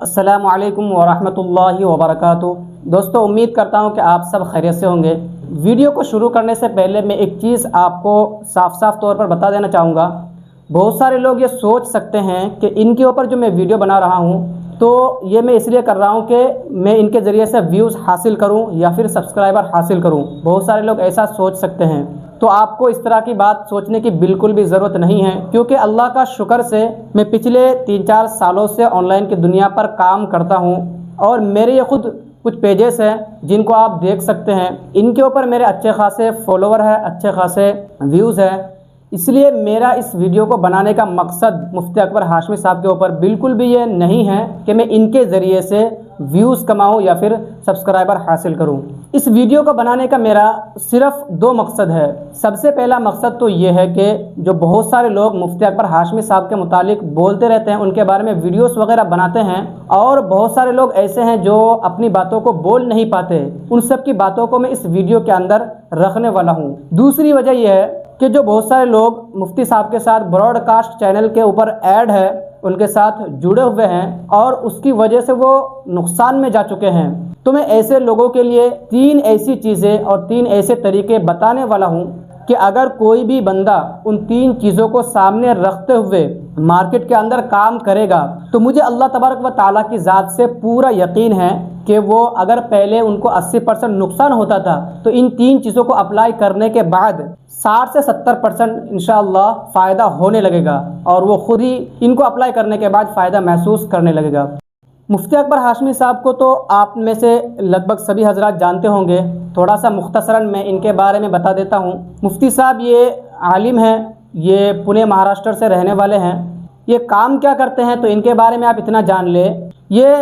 अस्सलामु अलैकुम वरहमतुल्लाहि वबरकातुहू। दोस्तों, उम्मीद करता हूँ कि आप सब खैरियत से होंगे। वीडियो को शुरू करने से पहले मैं एक चीज़ आपको साफ तौर पर बता देना चाहूँगा। बहुत सारे लोग ये सोच सकते हैं कि इनके ऊपर जो मैं वीडियो बना रहा हूँ तो ये मैं इसलिए कर रहा हूँ कि मैं इनके ज़रिए से व्यूज़ हासिल करूँ या फिर सब्सक्राइबर हासिल करूँ। बहुत सारे लोग ऐसा सोच सकते हैं, तो आपको इस तरह की बात सोचने की बिल्कुल भी ज़रूरत नहीं है, क्योंकि अल्लाह का शुक्र से मैं पिछले 3-4 सालों से ऑनलाइन की दुनिया पर काम करता हूँ और मेरे ये खुद कुछ पेजेस हैं जिनको आप देख सकते हैं। इनके ऊपर मेरे अच्छे खासे फॉलोवर है, अच्छे खासे व्यूज़ है। इसलिए मेरा इस वीडियो को बनाने का मकसद मुफ्ती अकबर हाशमी साहब के ऊपर बिल्कुल भी ये नहीं है कि मैं इनके ज़रिए से व्यूज़ कमाऊं या फिर सब्सक्राइबर हासिल करूं। इस वीडियो को बनाने का मेरा सिर्फ 2 मकसद है। सबसे पहला मकसद तो ये है कि जो बहुत सारे लोग मुफ्ती अकबर हाशमी साहब के मुतालिक बोलते रहते हैं, उनके बारे में वीडियोस वगैरह बनाते हैं, और बहुत सारे लोग ऐसे हैं जो अपनी बातों को बोल नहीं पाते। उन सब की बातों को मैं इस वीडियो के अंदर रखने वाला हूँ। दूसरी वजह यह है कि जो बहुत सारे लोग मुफ्ती साहब के साथ ब्रॉडकास्ट चैनल के ऊपर ऐड है, उनके साथ जुड़े हुए हैं और उसकी वजह से वो नुकसान में जा चुके हैं, तो मैं ऐसे लोगों के लिए 3 ऐसी चीज़ें और 3 ऐसे तरीके बताने वाला हूं कि अगर कोई भी बंदा उन 3 चीज़ों को सामने रखते हुए मार्केट के अंदर काम करेगा तो मुझे अल्लाह तबारक व ताला की ज़ात से पूरा यकीन है कि वो अगर पहले उनको 80% नुकसान होता था तो इन 3 चीज़ों को अप्लाई करने के बाद 60 से 70% इंशाअल्लाह फ़ायदा होने लगेगा और वो खुद ही इनको अप्लाई करने के बाद फ़ायदा महसूस करने लगेगा। मुफ्ती अकबर हाशमी साहब को तो आप में से लगभग सभी हजरात जानते होंगे। थोड़ा सा मुख्तसरन मैं इनके बारे में बता देता हूँ। मुफ्ती साहब ये आलिम हैं, ये पुणे महाराष्ट्र से रहने वाले हैं। ये काम क्या करते हैं तो इनके बारे में आप इतना जान ले, ये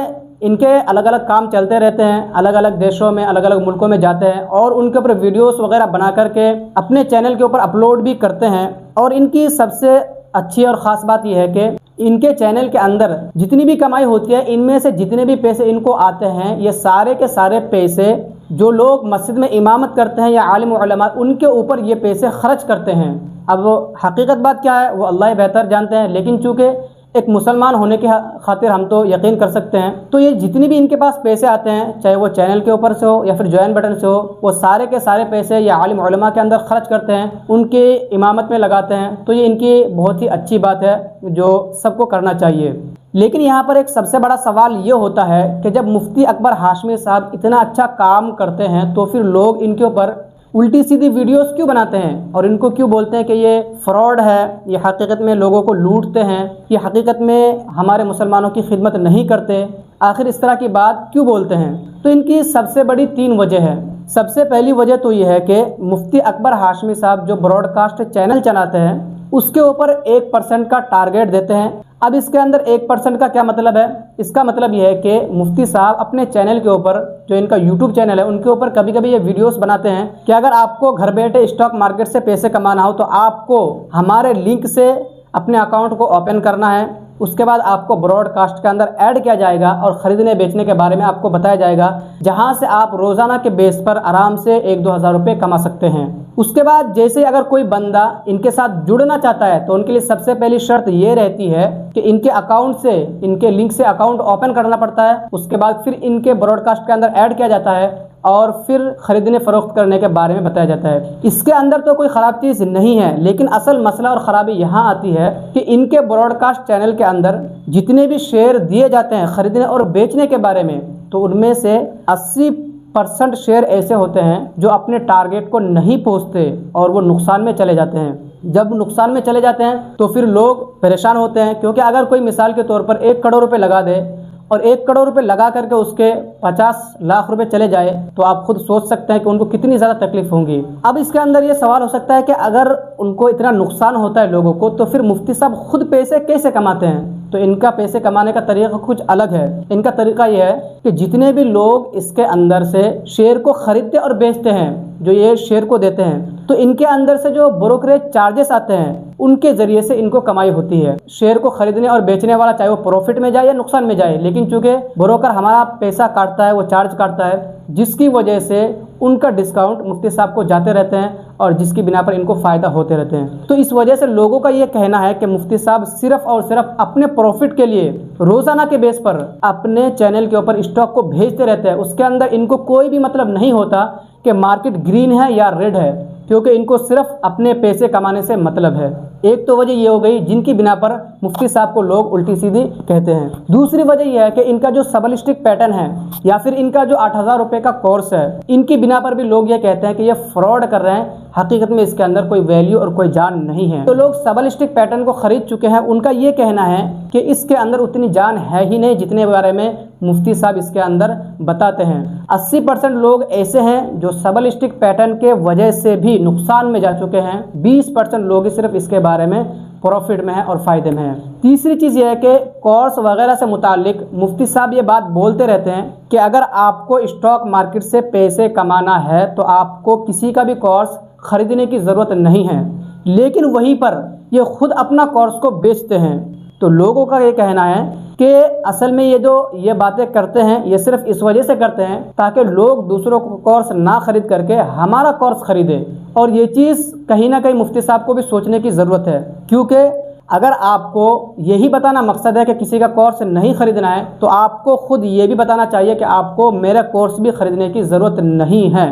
इनके अलग अलग काम चलते रहते हैं, अलग अलग देशों में अलग अलग मुल्कों में जाते हैं और उनके ऊपर वीडियोस वगैरह बना करके अपने चैनल के ऊपर अपलोड भी करते हैं। और इनकी सबसे अच्छी और ख़ास बात यह है कि इनके चैनल के अंदर जितनी भी कमाई होती है, इनमें से जितने भी पैसे इनको आते हैं, ये सारे के सारे पैसे जो लोग मस्जिद में इमामत करते हैं या आलिम उलमा, उनके ऊपर ये पैसे खर्च करते हैं। अब हकीकत बात क्या है वो अल्लाह ही बेहतर जानते हैं, लेकिन चूँकि एक मुसलमान होने के खातिर हम तो यकीन कर सकते हैं। तो ये जितनी भी इनके पास पैसे आते हैं, चाहे वो चैनल के ऊपर से हो या फिर ज्वाइन बटन से हो, वो सारे के सारे पैसे ये आलिम उलमा के अंदर खर्च करते हैं, उनके इमामत में लगाते हैं। तो ये इनकी बहुत ही अच्छी बात है जो सबको करना चाहिए। लेकिन यहाँ पर एक सबसे बड़ा सवाल ये होता है कि जब मुफ्ती अकबर हाशमी साहब इतना अच्छा काम करते हैं तो फिर लोग इनके ऊपर उल्टी सीधी वीडियोस क्यों बनाते हैं और इनको क्यों बोलते हैं कि ये फ्रॉड है, ये हकीकत में लोगों को लूटते हैं, ये हकीकत में हमारे मुसलमानों की खिदमत नहीं करते। आखिर इस तरह की बात क्यों बोलते हैं? तो इनकी सबसे बड़ी 3 वजह है। सबसे पहली वजह तो ये है कि मुफ्ती अकबर हाशमी साहब जो ब्रॉडकास्ट चैनल चलाते हैं उसके ऊपर 1% का टारगेट देते हैं। अब इसके अंदर 1% का क्या मतलब है? इसका मतलब यह है कि मुफ्ती साहब अपने चैनल के ऊपर, जो इनका यूट्यूब चैनल है, उनके ऊपर कभी कभी ये वीडियोस बनाते हैं कि अगर आपको घर बैठे स्टॉक मार्केट से पैसे कमाना हो तो आपको हमारे लिंक से अपने अकाउंट को ओपन करना है। उसके बाद आपको ब्रॉडकास्ट के अंदर ऐड किया जाएगा और ख़रीदने बेचने के बारे में आपको बताया जाएगा, जहां से आप रोज़ाना के बेस पर आराम से 1-2 हज़ार रुपये कमा सकते हैं। उसके बाद जैसे अगर कोई बंदा इनके साथ जुड़ना चाहता है तो उनके लिए सबसे पहली शर्त ये रहती है कि इनके अकाउंट से, इनके लिंक से अकाउंट ओपन करना पड़ता है। उसके बाद फिर इनके ब्रॉडकास्ट के अंदर ऐड किया जाता है और फिर ख़रीदने फ़रोख्त करने के बारे में बताया जाता है। इसके अंदर तो कोई ख़राब चीज़ नहीं है, लेकिन असल मसला और ख़राबी यहाँ आती है कि इनके ब्रॉडकास्ट चैनल के अंदर जितने भी शेयर दिए जाते हैं ख़रीदने और बेचने के बारे में, तो उनमें से 80% शेयर ऐसे होते हैं जो अपने टारगेट को नहीं पहुँचते और वो नुकसान में चले जाते हैं। जब नुकसान में चले जाते हैं तो फिर लोग परेशान होते हैं, क्योंकि अगर कोई मिसाल के तौर पर 1 करोड़ रुपये लगा दे और 1 करोड़ रुपये लगा करके उसके 50 लाख रुपए चले जाए तो आप खुद सोच सकते हैं कि उनको कितनी ज़्यादा तकलीफ होंगी। अब इसके अंदर ये सवाल हो सकता है कि अगर उनको इतना नुकसान होता है लोगों को, तो फिर मुफ्ती साहब खुद पैसे कैसे कमाते हैं? तो इनका पैसे कमाने का तरीका कुछ अलग है। इनका तरीका यह है कि जितने भी लोग इसके अंदर से शेयर को ख़रीदते और बेचते हैं, जो ये शेयर को देते हैं, तो इनके अंदर से जो ब्रोकरेज चार्जेस आते हैं उनके ज़रिए से इनको कमाई होती है। शेयर को ख़रीदने और बेचने वाला चाहे वो प्रॉफिट में जाए या नुकसान में जाए, लेकिन चूँकि ब्रोकर हमारा पैसा काटता है, वो चार्ज काटता है, जिसकी वजह से उनका डिस्काउंट मुफ्ती साहब को जाते रहते हैं और जिसकी बिना पर इनको फ़ायदा होते रहते हैं। तो इस वजह से लोगों का ये कहना है कि मुफ्ती साहब सिर्फ और सिर्फ अपने प्रॉफिट के लिए रोज़ाना के बेस पर अपने चैनल के ऊपर स्टॉक को भेजते रहते हैं। उसके अंदर इनको कोई भी मतलब नहीं होता कि मार्केट ग्रीन है या रेड है, क्योंकि इनको सिर्फ अपने पैसे कमाने से मतलब है। एक तो वजह ये हो गई जिनकी बिना पर मुफ्ती साहब को लोग उल्टी सीधी कहते हैं। दूसरी वजह यह है कि इनका जो सबलिस्टिक पैटर्न है या फिर इनका जो 8,000 रुपये का कोर्स है, इनकी बिना पर भी लोग ये कहते हैं कि ये फ्रॉड कर रहे हैं। हकीकत में इसके अंदर कोई वैल्यू और कोई जान नहीं है। तो लोग सबलिस्टिक पैटर्न को खरीद चुके हैं। उनका ये कहना है कि इसके अंदर उतनी जान है ही नहीं जितने बारे में मुफ्ती साहब इसके अंदर बताते हैं। 80% लोग ऐसे हैं जो सबलिस्टिक पैटर्न के वजह से भी नुकसान में जा चुके हैं। 20% लोग ही सिर्फ इसके बारे में प्रॉफिट में है और फ़ायदे में है। तीसरी चीज़ यह है कि कोर्स वगैरह से मुतालिक मुफ्ती साहब ये बात बोलते रहते हैं कि अगर आपको स्टॉक मार्केट से पैसे कमाना है तो आपको किसी का भी कोर्स ख़रीदने की ज़रूरत नहीं है, लेकिन वहीं पर ये खुद अपना कोर्स को बेचते हैं। तो लोगों का ये कहना है कि असल में ये बातें करते हैं ये सिर्फ इस वजह से करते हैं ताकि लोग दूसरों को कोर्स ना खरीद करके हमारा कोर्स खरीदे। और ये चीज़ कहीं ना कहीं मुफ्ती साहब को भी सोचने की ज़रूरत है, क्योंकि अगर आपको यही बताना मकसद है कि किसी का कोर्स नहीं ख़रीदना है तो आपको ख़ुद ये भी बताना चाहिए कि आपको मेरा कोर्स भी ख़रीदने की ज़रूरत नहीं है।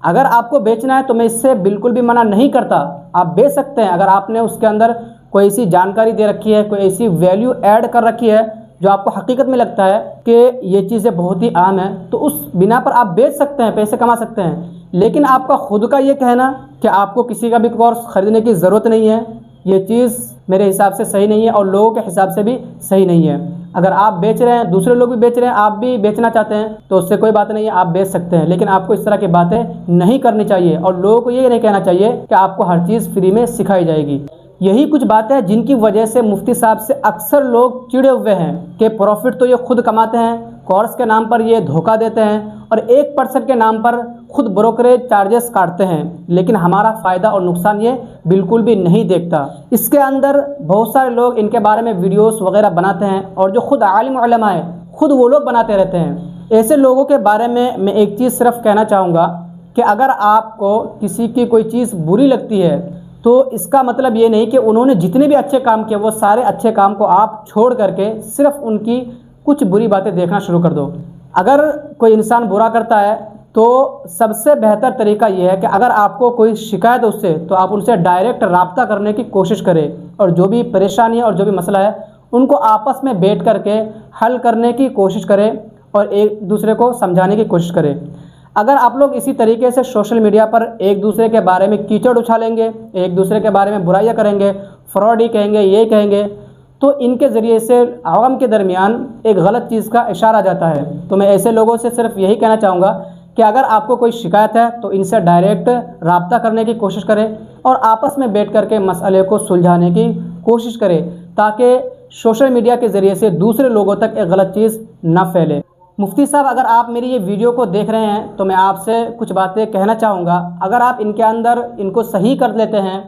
अगर आपको बेचना है तो मैं इससे बिल्कुल भी मना नहीं करता, आप बेच सकते हैं। अगर आपने उसके अंदर कोई ऐसी जानकारी दे रखी है, कोई ऐसी वैल्यू ऐड कर रखी है जो आपको हकीकत में लगता है कि ये चीज़ें बहुत ही आम है, तो उस बिना पर आप बेच सकते हैं, पैसे कमा सकते हैं। लेकिन आपका खुद का ये कहना कि आपको किसी का भी कोर्स ख़रीदने की ज़रूरत नहीं है, ये चीज़ मेरे हिसाब से सही नहीं है और लोगों के हिसाब से भी सही नहीं है। अगर आप बेच रहे हैं, दूसरे लोग भी बेच रहे हैं, आप भी बेचना चाहते हैं तो उससे कोई बात नहीं है, आप बेच सकते हैं। लेकिन आपको इस तरह की बातें नहीं करनी चाहिए और लोगों को ये नहीं कहना चाहिए कि आपको हर चीज़ फ्री में सिखाई जाएगी। यही कुछ बातें हैं जिनकी वजह से मुफ्ती साहब से अक्सर लोग चिड़े हुए हैं कि प्रॉफिट तो ये खुद कमाते हैं, कोर्स के नाम पर ये धोखा देते हैं और 1% के नाम पर खुद ब्रोकरेज चार्जेस काटते हैं, लेकिन हमारा फ़ायदा और नुकसान ये बिल्कुल भी नहीं देखता। इसके अंदर बहुत सारे लोग इनके बारे में वीडियोस वगैरह बनाते हैं और जो खुद आलिम उलमा है खुद वो लोग बनाते रहते हैं। ऐसे लोगों के बारे में मैं एक चीज़ सिर्फ कहना चाहूँगा कि अगर आपको किसी की कोई चीज़ बुरी लगती है तो इसका मतलब ये नहीं कि उन्होंने जितने भी अच्छे काम किए वो सारे अच्छे काम को आप छोड़ करके सिर्फ उनकी कुछ बुरी बातें देखना शुरू कर दो। अगर कोई इंसान बुरा करता है तो सबसे बेहतर तरीका यह है कि अगर आपको कोई शिकायत है उससे तो आप उनसे डायरेक्ट रब्ता करने की कोशिश करें और जो भी परेशानी है और जो भी मसला है उनको आपस में बैठ करके हल करने की कोशिश करें और एक दूसरे को समझाने की कोशिश करें। अगर आप लोग इसी तरीके से सोशल मीडिया पर एक दूसरे के बारे में कीचड़ उछालेंगे, एक दूसरे के बारे में बुराइयां करेंगे, फ्रॉड ही कहेंगे, ये कहेंगे, तो इनके ज़रिए से आवाम के दरमियान एक गलत चीज़ का इशारा जाता है। तो मैं ऐसे लोगों से सिर्फ यही कहना चाहूँगा कि अगर आपको कोई शिकायत है तो इनसे डायरेक्ट रब्ता करने की कोशिश करें और आपस में बैठ कर के मसले को सुलझाने की कोशिश करें ताकि सोशल मीडिया के ज़रिए से दूसरे लोगों तक एक गलत चीज़ ना फैले। मुफ्ती साहब, अगर आप मेरी ये वीडियो को देख रहे हैं तो मैं आपसे कुछ बातें कहना चाहूँगा। अगर आप इनके अंदर इनको सही कर लेते हैं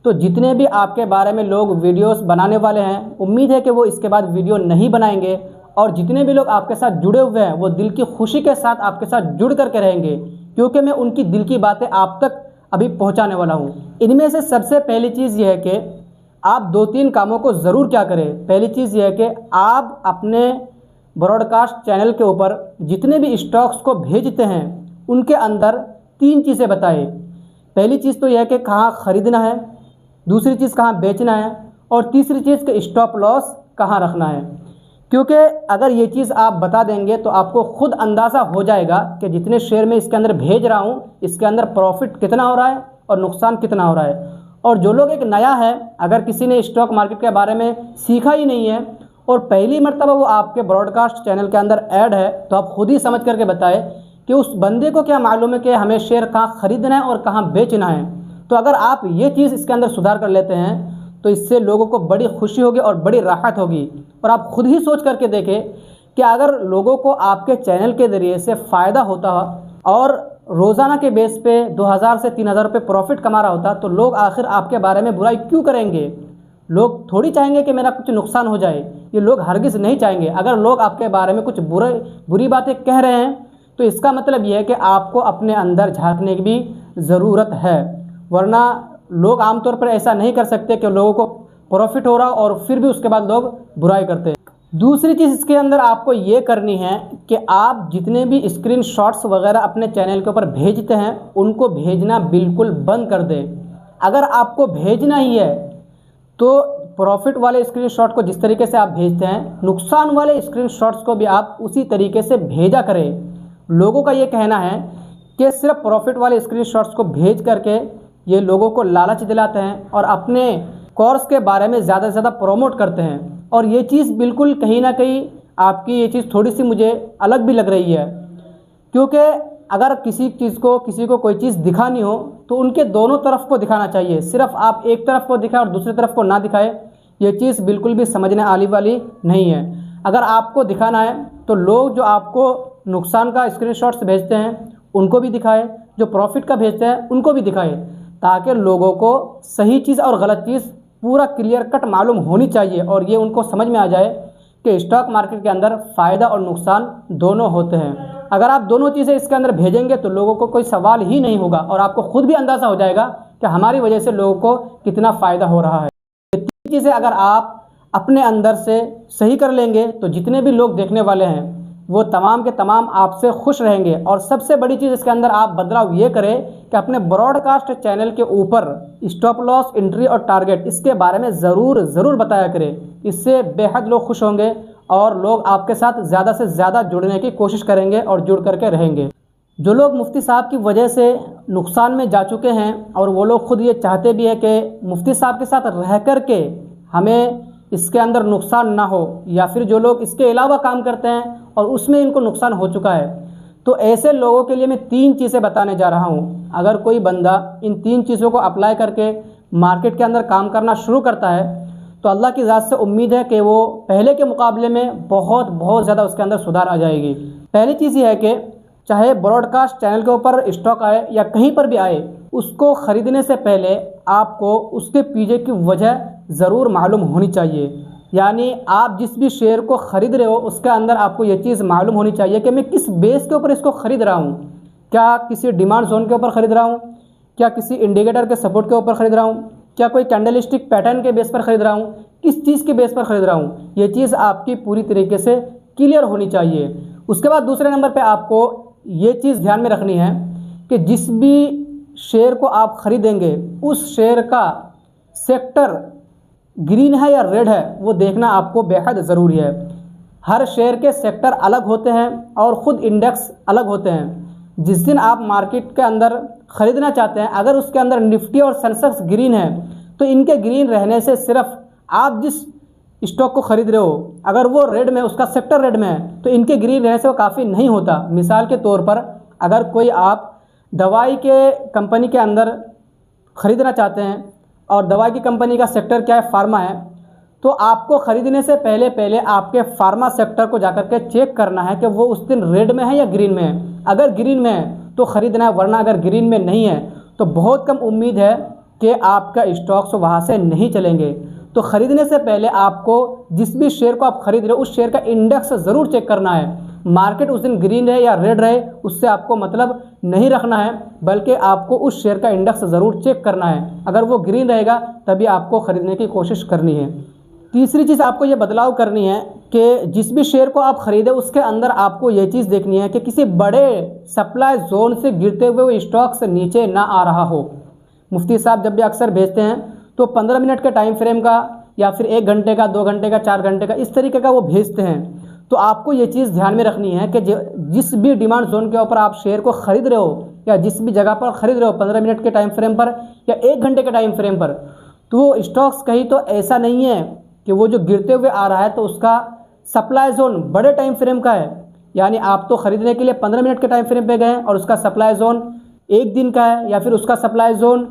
तो जितने भी आपके बारे में लोग वीडियोस बनाने वाले हैं, उम्मीद है कि वो इसके बाद वीडियो नहीं बनाएंगे और जितने भी लोग आपके साथ जुड़े हुए हैं वो दिल की खुशी के साथ आपके साथ जुड़ करके रहेंगे, क्योंकि मैं उनकी दिल की बातें आप तक अभी पहुँचाने वाला हूँ। इनमें से सबसे पहली चीज़ ये है कि आप 2-3 कामों को ज़रूर क्या करें। पहली चीज़ ये है कि आप अपने ब्रॉडकास्ट चैनल के ऊपर जितने भी स्टॉक्स को भेजते हैं उनके अंदर 3 चीज़ें बताएं। पहली चीज़ तो यह है कि कहाँ ख़रीदना है, दूसरी चीज़ कहाँ बेचना है और तीसरी चीज़ कि स्टॉप लॉस कहाँ रखना है। क्योंकि अगर ये चीज़ आप बता देंगे तो आपको खुद अंदाज़ा हो जाएगा कि जितने शेयर में इसके अंदर भेज रहा हूँ इसके अंदर प्रॉफिट कितना हो रहा है और नुकसान कितना हो रहा है। और जो लोग एक नया है, अगर किसी ने स्टॉक मार्केट के बारे में सीखा ही नहीं है और पहली मर्तबा वो आपके ब्रॉडकास्ट चैनल के अंदर ऐड है, तो आप खुद ही समझ करके बताएं कि उस बंदे को क्या मालूम है कि हमें शेयर कहाँ ख़रीदना है और कहाँ बेचना है। तो अगर आप ये चीज़ इसके अंदर सुधार कर लेते हैं तो इससे लोगों को बड़ी खुशी होगी और बड़ी राहत होगी। और आप खुद ही सोच करके देखें कि अगर लोगों को आपके चैनल के ज़रिए से फ़ायदा होता और रोज़ाना के बेस पे 2000 से 3000 रुपये प्रॉफिट कमा रहा होता तो लोग आखिर आपके बारे में बुराई क्यों करेंगे। लोग थोड़ी चाहेंगे कि मेरा कुछ नुकसान हो जाए, ये लोग हरगिज़ नहीं चाहेंगे। अगर लोग आपके बारे में कुछ बुरी बातें कह रहे हैं तो इसका मतलब ये है कि आपको अपने अंदर झांकने की भी ज़रूरत है, वरना लोग आमतौर पर ऐसा नहीं कर सकते कि लोगों को प्रॉफिट हो रहा और फिर भी उसके बाद लोग बुराई करते हैं। दूसरी चीज़ इसके अंदर आपको ये करनी है कि आप जितने भी स्क्रीनशॉट्स वगैरह अपने चैनल के ऊपर भेजते हैं उनको भेजना बिल्कुल बंद कर दें। अगर आपको भेजना ही है तो प्रॉफिट वाले स्क्रीनशॉट को जिस तरीके से आप भेजते हैं, नुकसान वाले स्क्रीनशॉट्स को भी आप उसी तरीके से भेजा करें। लोगों का ये कहना है कि सिर्फ प्रॉफिट वाले स्क्रीनशॉट्स को भेज करके ये लोगों को लालच दिलाते हैं और अपने कोर्स के बारे में ज़्यादा से ज़्यादा प्रमोट करते हैं। और ये चीज़ बिल्कुल कहीं ना कहीं आपकी ये चीज़ थोड़ी सी मुझे अलग भी लग रही है, क्योंकि अगर किसी को कोई चीज़ दिखानी हो तो उनके दोनों तरफ को दिखाना चाहिए। सिर्फ आप एक तरफ को दिखाएं और दूसरी तरफ को ना दिखाएं, ये चीज़ बिल्कुल भी समझने आने वाली नहीं है। अगर आपको दिखाना है तो लोग जो आपको नुकसान का स्क्रीनशॉट्स भेजते हैं उनको भी दिखाएं, जो प्रॉफिट का भेजते हैं उनको भी दिखाएं, ताकि लोगों को सही चीज़ और गलत चीज़ पूरा क्लियर कट मालूम होनी चाहिए और ये उनको समझ में आ जाए कि स्टॉक मार्केट के अंदर फ़ायदा और नुकसान दोनों होते हैं। अगर आप दोनों चीज़ें इसके अंदर भेजेंगे तो लोगों को कोई सवाल ही नहीं होगा और आपको खुद भी अंदाज़ा हो जाएगा कि हमारी वजह से लोगों को कितना फ़ायदा हो रहा है। ये तीन चीज़ें अगर आप अपने अंदर से सही कर लेंगे तो जितने भी लोग देखने वाले हैं वो तमाम के तमाम आपसे खुश रहेंगे। और सबसे बड़ी चीज़ इसके अंदर आप बदलाव ये करें कि अपने ब्रॉडकास्ट चैनल के ऊपर स्टॉप लॉस, एंट्री और टारगेट इसके बारे में ज़रूर बताया करें। इससे बेहद लोग खुश होंगे और लोग आपके साथ ज़्यादा से ज़्यादा जुड़ने की कोशिश करेंगे और जुड़ करके रहेंगे। जो लोग मुफ्ती साहब की वजह से नुकसान में जा चुके हैं और वो लोग खुद ये चाहते भी है कि मुफ्ती साहब के साथ रह कर के हमें इसके अंदर नुकसान ना हो, या फिर जो लोग इसके अलावा काम करते हैं और उसमें इनको नुकसान हो चुका है, तो ऐसे लोगों के लिए मैं 3 चीज़ें बताने जा रहा हूँ। अगर कोई बंदा इन 3 चीज़ों को अप्लाई करके मार्केट के अंदर काम करना शुरू करता है तो अल्लाह की ज़ात से उम्मीद है कि वो पहले के मुकाबले में बहुत ज़्यादा उसके अंदर सुधार आ जाएगी। पहली चीज़ ये है कि चाहे ब्रॉडकास्ट चैनल के ऊपर स्टॉक आए या कहीं पर भी आए, उसको ख़रीदने से पहले आपको उसके पीछे की वजह ज़रूर मालूम होनी चाहिए। यानी आप जिस भी शेयर को ख़रीद रहे हो उसके अंदर आपको ये चीज़ मालूम होनी चाहिए कि मैं किस बेस के ऊपर इसको ख़रीद रहा हूँ। क्या किसी डिमांड जोन के ऊपर ख़रीद रहा हूँ, क्या किसी इंडिकेटर के सपोर्ट के ऊपर ख़रीद रहा हूँ, क्या कोई कैंडलस्टिक पैटर्न के बेस पर ख़रीद रहा हूँ, किस चीज़ के बेस पर ख़रीद रहा हूँ। ये चीज़ आपकी पूरी तरीके से क्लियर होनी चाहिए। उसके बाद दूसरे नंबर पे आपको ये चीज़ ध्यान में रखनी है कि जिस भी शेयर को आप ख़रीदेंगे उस शेयर का सेक्टर ग्रीन है या रेड है वो देखना आपको बेहद ज़रूरी है। हर शेयर के सेक्टर अलग होते हैं और ख़ुद इंडेक्स अलग होते हैं। जिस दिन आप मार्केट के अंदर ख़रीदना चाहते हैं, अगर उसके अंदर निफ्टी और सेंसेक्स ग्रीन है तो इनके ग्रीन रहने से सिर्फ आप जिस स्टॉक को ख़रीद रहे हो अगर वो रेड में, उसका सेक्टर रेड में है तो इनके ग्रीन रहने से वो काफ़ी नहीं होता। मिसाल के तौर पर अगर कोई आप दवाई के कंपनी के अंदर ख़रीदना चाहते हैं और दवाई की कंपनी का सेक्टर क्या है, फार्मा है, तो आपको ख़रीदने से पहले आपके फार्मा सेक्टर को जाकर के चेक करना है कि वो उस दिन रेड में है या ग्रीन में है। अगर ग्रीन में है तो ख़रीदना है, वरना अगर ग्रीन में नहीं है तो बहुत कम उम्मीद है कि आपका स्टॉक्स वहाँ से नहीं चलेंगे। तो ख़रीदने से पहले आपको जिस भी शेयर को आप ख़रीद रहे हो उस शेयर का इंडेक्स ज़रूर चेक करना है। मार्केट उस दिन ग्रीन रहे या रेड रहे उससे आपको मतलब नहीं रखना है, बल्कि आपको उस शेयर का इंडेक्स ज़रूर चेक करना है। अगर वो ग्रीन रहेगा तभी आपको ख़रीदने की कोशिश करनी है। तीसरी चीज़ आपको ये बदलाव करनी है कि जिस भी शेयर को आप ख़रीदें उसके अंदर आपको ये चीज़ देखनी है कि किसी बड़े सप्लाई जोन से गिरते हुए वो स्टॉक से नीचे ना आ रहा हो। मुफ्ती साहब जब भी अक्सर भेजते हैं तो 15 मिनट के टाइम फ्रेम का या फिर 1 घंटे का, 2 घंटे का, 4 घंटे का, इस तरीके का वो भेजते हैं। तो आपको ये चीज़ ध्यान में रखनी है कि जिस भी डिमांड जोन के ऊपर आप शेयर को ख़रीद रहे हो या जिस भी जगह पर ख़रीद रहे हो 15 मिनट के टाइम फ्रेम पर या 1 घंटे के टाइम फ्रेम पर, तो वो स्टॉक्स कहीं तो ऐसा नहीं है कि वो जो गिरते हुए आ रहा है तो उसका सप्लाई जोन बड़े टाइम फ्रेम का है। यानी आप तो ख़रीदने के लिए 15 मिनट के टाइम फ्रेम पे गए और उसका सप्लाई जोन 1 दिन का है, या फिर उसका सप्लाई जोन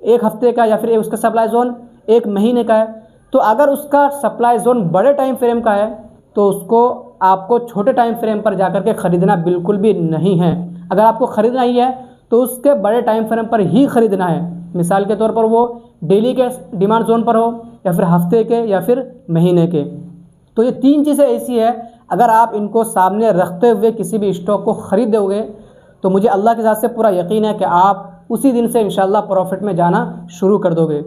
1 हफ्ते का, या फिर उसका सप्लाई जोन 1 महीने का है। तो अगर उसका सप्लाई जोन बड़े टाइम फ्रेम का है तो उसको आपको छोटे टाइम फ्रेम पर जाकर के ख़रीदना बिल्कुल भी नहीं है। अगर आपको ख़रीदना ही है तो उसके बड़े टाइम फ्रेम पर ही ख़रीदना है। मिसाल के तौर पर वो डेली के डिमांड जोन पर हो या फिर हफ्ते के या फिर महीने के। तो ये 3 चीज़ें ऐसी है, अगर आप इनको सामने रखते हुए किसी भी स्टॉक को ख़रीदोगे तो मुझे अल्लाह के साथ से पूरा यकीन है कि आप उसी दिन से इंशाल्लाह प्रॉफिट में जाना शुरू कर दोगे।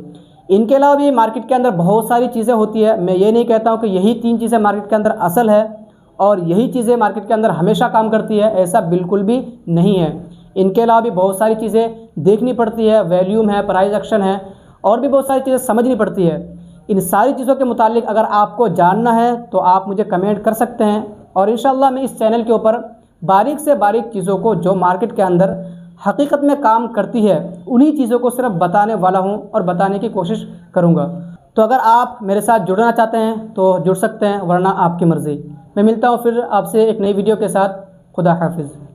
इनके अलावा भी मार्केट के अंदर बहुत सारी चीज़ें होती है। मैं ये नहीं कहता हूँ कि यही 3 चीज़ें मार्केट के अंदर असल है और यही चीज़ें मार्केट के अंदर हमेशा काम करती है, ऐसा बिल्कुल भी नहीं है। इनके अलावा भी बहुत सारी चीज़ें देखनी पड़ती है, वैल्यूम है, प्राइस एक्शन है, और भी बहुत सारी चीज़ें समझनी पड़ती है। इन सारी चीज़ों के मुतालिक अगर आपको जानना है तो आप मुझे कमेंट कर सकते हैं, और इंशाल्लाह मैं इस चैनल के ऊपर बारीक से बारीक चीज़ों को जो मार्केट के अंदर हकीकत में काम करती है उन्हीं चीज़ों को सिर्फ बताने वाला हूं और बताने की कोशिश करूंगा। तो अगर आप मेरे साथ जुड़ना चाहते हैं तो जुड़ सकते हैं, वरना आपकी मर्ज़ी। मैं मिलता हूं फिर आपसे एक नई वीडियो के साथ। खुदा हाफिज़।